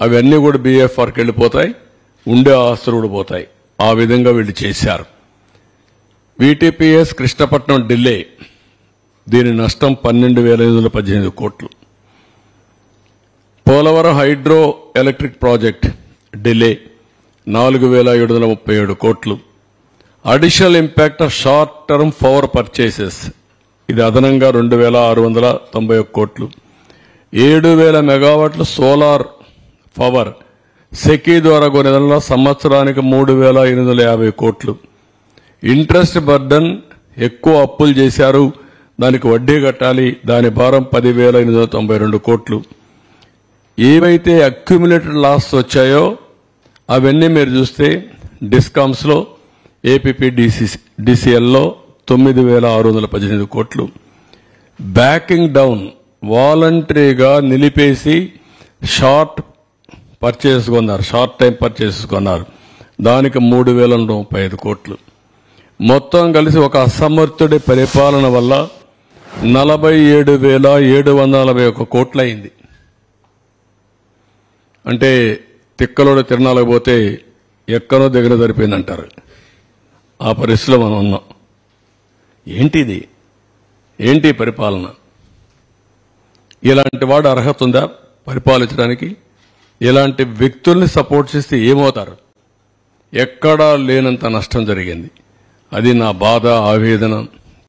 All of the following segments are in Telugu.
అవన్నీ కూడా బీఎఫ్ఆర్కి వెళ్ళిపోతాయి, ఉండే ఆస్తులు కూడా పోతాయి. ఆ విధంగా వీళ్ళు చేశారు. వీటీపీఎస్ కృష్ణపట్నం డిలే, దీని నష్టం 12,518 కోట్లు. Polavaram hydro electric project delay 4,737 కోట్లు. Additional impact of short term power purchases, ఇది అదనంగా 2,691 కోట్లు. 7,000 మెగావాట్ల సోలార్ పవర్ సెకీ ద్వారా కొనేదానిలో సంవత్సరానికి 3,850 కోట్లు. ఇంట్రెస్ట్ బర్డన్, ఎక్కువ అప్పులు చేశారు, దానికి వడ్డీ కట్టాలి, దాని భారం 10,892 కోట్లు. ఏవైతే అక్యుములేటెడ్ లాస్ వచ్చాయో అవన్నీ మీరు చూస్తే డిస్కామ్స్ లో, ఏపీపీడీసీఎల్లో 9,618 కోట్లు. బ్యాకింగ్ డౌన్, వాలంటరీగా నిలిపేసి షార్ట్ టైం పర్చేస్ కొన్నారు, దానికి 3,035 కోట్లు. మొత్తం కలిసి ఒక అసమర్థుడి పరిపాలన వల్ల 47,741 కోట్లయింది. అంటే తిక్కలోడు తిరణాలకు పోతే ఎక్కడో దగ్గర సరిపోయిందంటారు. ఆ పరిస్థితిలో మనం ఉన్నాం. ఏంటిది? ఏంటి పరిపాలన? ఇలాంటి వాడు అర్హత ఉందా పరిపాలించడానికి? ఇలాంటి వ్యక్తుల్ని సపోర్ట్ చేస్తే ఏమవుతారు? ఎక్కడా లేనంత నష్టం జరిగింది. అది నా బాధ, ఆవేదన.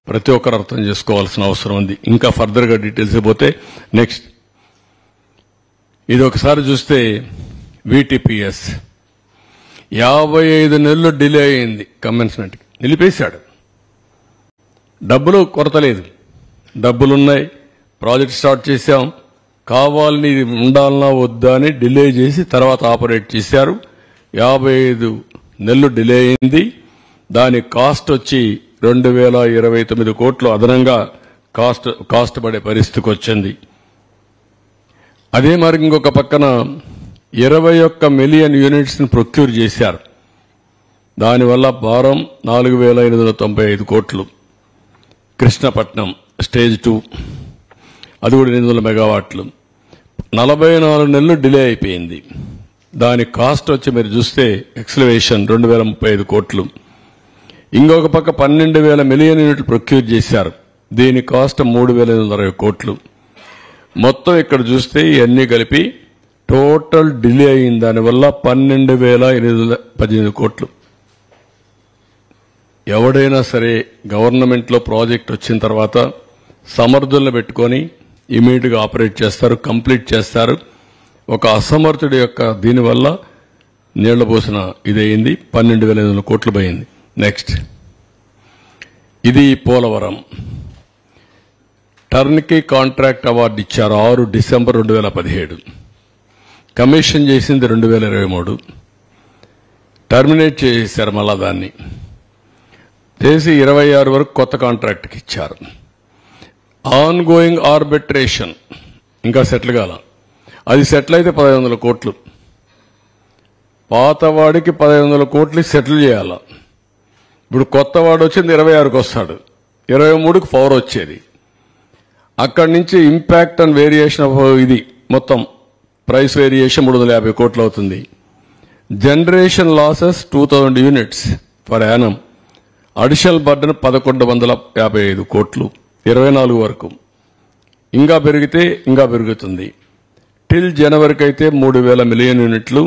ప్రతి ఒక్కరు అర్థం చేసుకోవాల్సిన అవసరం ఉంది. ఇంకా ఫర్దర్ గా డీటెయిల్స్ పోతే నెక్స్ట్ ఇది ఒకసారి చూస్తే వీటీపీఎస్ 55 నెలలు డిలే అయింది. కమెన్స్మెంట్ నిలిపేశాడు. డబ్బులు కొరత లేదు, డబ్బులున్నాయి, ప్రాజెక్ట్ స్టార్ట్ చేశాం, కావాలని ఇది ఉండాలన్నా వద్దా అని డిలే చేసి తర్వాత ఆపరేట్ చేశారు. 55 నెలలు డిలే అయింది. దాని కాస్ట్ వచ్చి 2,029 కోట్లు అదనంగా కాస్ట్ పడే పరిస్థితికి వచ్చింది. అదే మరి ఇంకొక పక్కన 21 మిలియన్ యూనిట్స్ ని ప్రొక్యూర్ చేశారు. దానివల్ల భారం 4,895 కోట్లు. కృష్ణపట్నం స్టేజ్ 2, అది కూడా 800 మెగావాట్లు, 44 నెలలు డిలే అయిపోయింది. దాని కాస్ట్ వచ్చి మీరు చూస్తే ఎక్స్లవేషన్ 2,035 కోట్లు. ఇంకొక పక్క 12,000 మిలియన్ యూనిట్లు ప్రొక్యూర్ చేశారు, దీని కాస్ట్ 3,860 కోట్లు. మొత్తం ఇక్కడ చూస్తే ఇవన్నీ కలిపి టోటల్ డిలే అయిన దానివల్ల 12,818 కోట్లు. ఎవడైనా సరే గవర్నమెంట్ లో ప్రాజెక్ట్ వచ్చిన తర్వాత సమర్థులను పెట్టుకొని ఇమీడియట్ గా ఆపరేట్ చేస్తారు, కంప్లీట్ చేస్తారు. ఒక అసమర్థుడి యొక్క దీనివల్ల నీళ్ల పోసిన ఇదయింది, 12,500 కోట్లు పోయింది. నెక్స్ట్ ఇది పోలవరం టర్న్కీ కాంట్రాక్ట్ అవార్డు ఇచ్చారు 6 డిసెంబర్ 2017. కమిషన్ చేసింది 2023. టర్మినేట్ చేశారు, మళ్ళా దాన్ని చేసి 26 వరకు కొత్త కాంట్రాక్ట్కి ఇచ్చారు. ఆన్ గోయింగ్ ఆర్బిట్రేషన్ ఇంకా సెటిల్ కాల. అది సెటిల్ అయితే 1,500 కోట్లు. పాతవాడికి 1,500 కోట్లు సెటిల్ చేయాల. ఇప్పుడు కొత్తవాడు వచ్చింది 26కి వస్తాడు, 23కి పవర్ వచ్చేది. అక్కడి నుంచి ఇంపాక్ట్ అండ్ వేరియేషన్ ఆఫ్ ఇది మొత్తం ప్రైస్ వేరియేషన్ 350 కోట్లు అవుతుంది. Generation losses 2,000 units for annum. Additional burden 1,155 కోట్లు 24 వరకు. ఇంకా పెరిగితే ఇంకా పెరుగుతుంది. టిల్ జనవరికి అయితే 3,000 మిలియన్ యూనిట్లు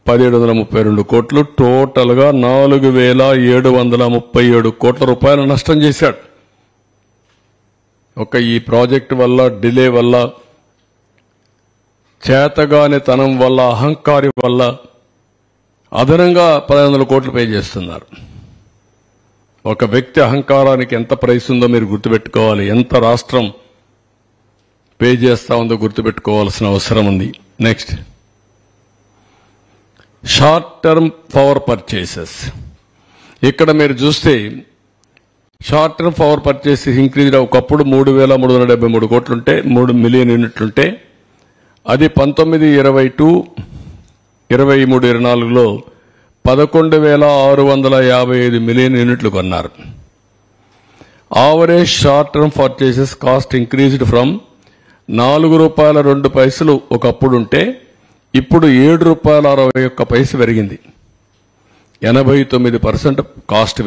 1,732 కోట్లు. టోటల్ గా 4,737 కోట్ల రూపాయల నష్టం చేశాడు. ఒక ఈ ప్రాజెక్టు వల్ల, డిలే వల్ల, చేతగానితనం వల్ల, అహంకారి వల్ల అదనంగా 1,500 కోట్లు పే చేస్తున్నారు. ఒక వ్యక్తి అహంకారానికి ఎంత ప్రైస్ ఉందో మీరు గుర్తుపెట్టుకోవాలి. ఎంత రాష్ట్రం పే చేస్తా ఉందో గుర్తుపెట్టుకోవాల్సిన అవసరం ఉంది. Next short term power purchases. ఇక్కడ మీరు చూస్తే short term power purchases increase ఒకప్పుడు 3,373 కోట్లుంటే 3 మిలియన్ యూనిట్లుంటే అది 19-22-23-24లో 11,655 మిలియన్ యూనిట్లు కొన్నారు. Average short term purchases cost increased from ₹4.02 ఒకప్పుడుంటే ఇప్పుడు ₹7.61 పెరిగింది. 89% కాస్ట్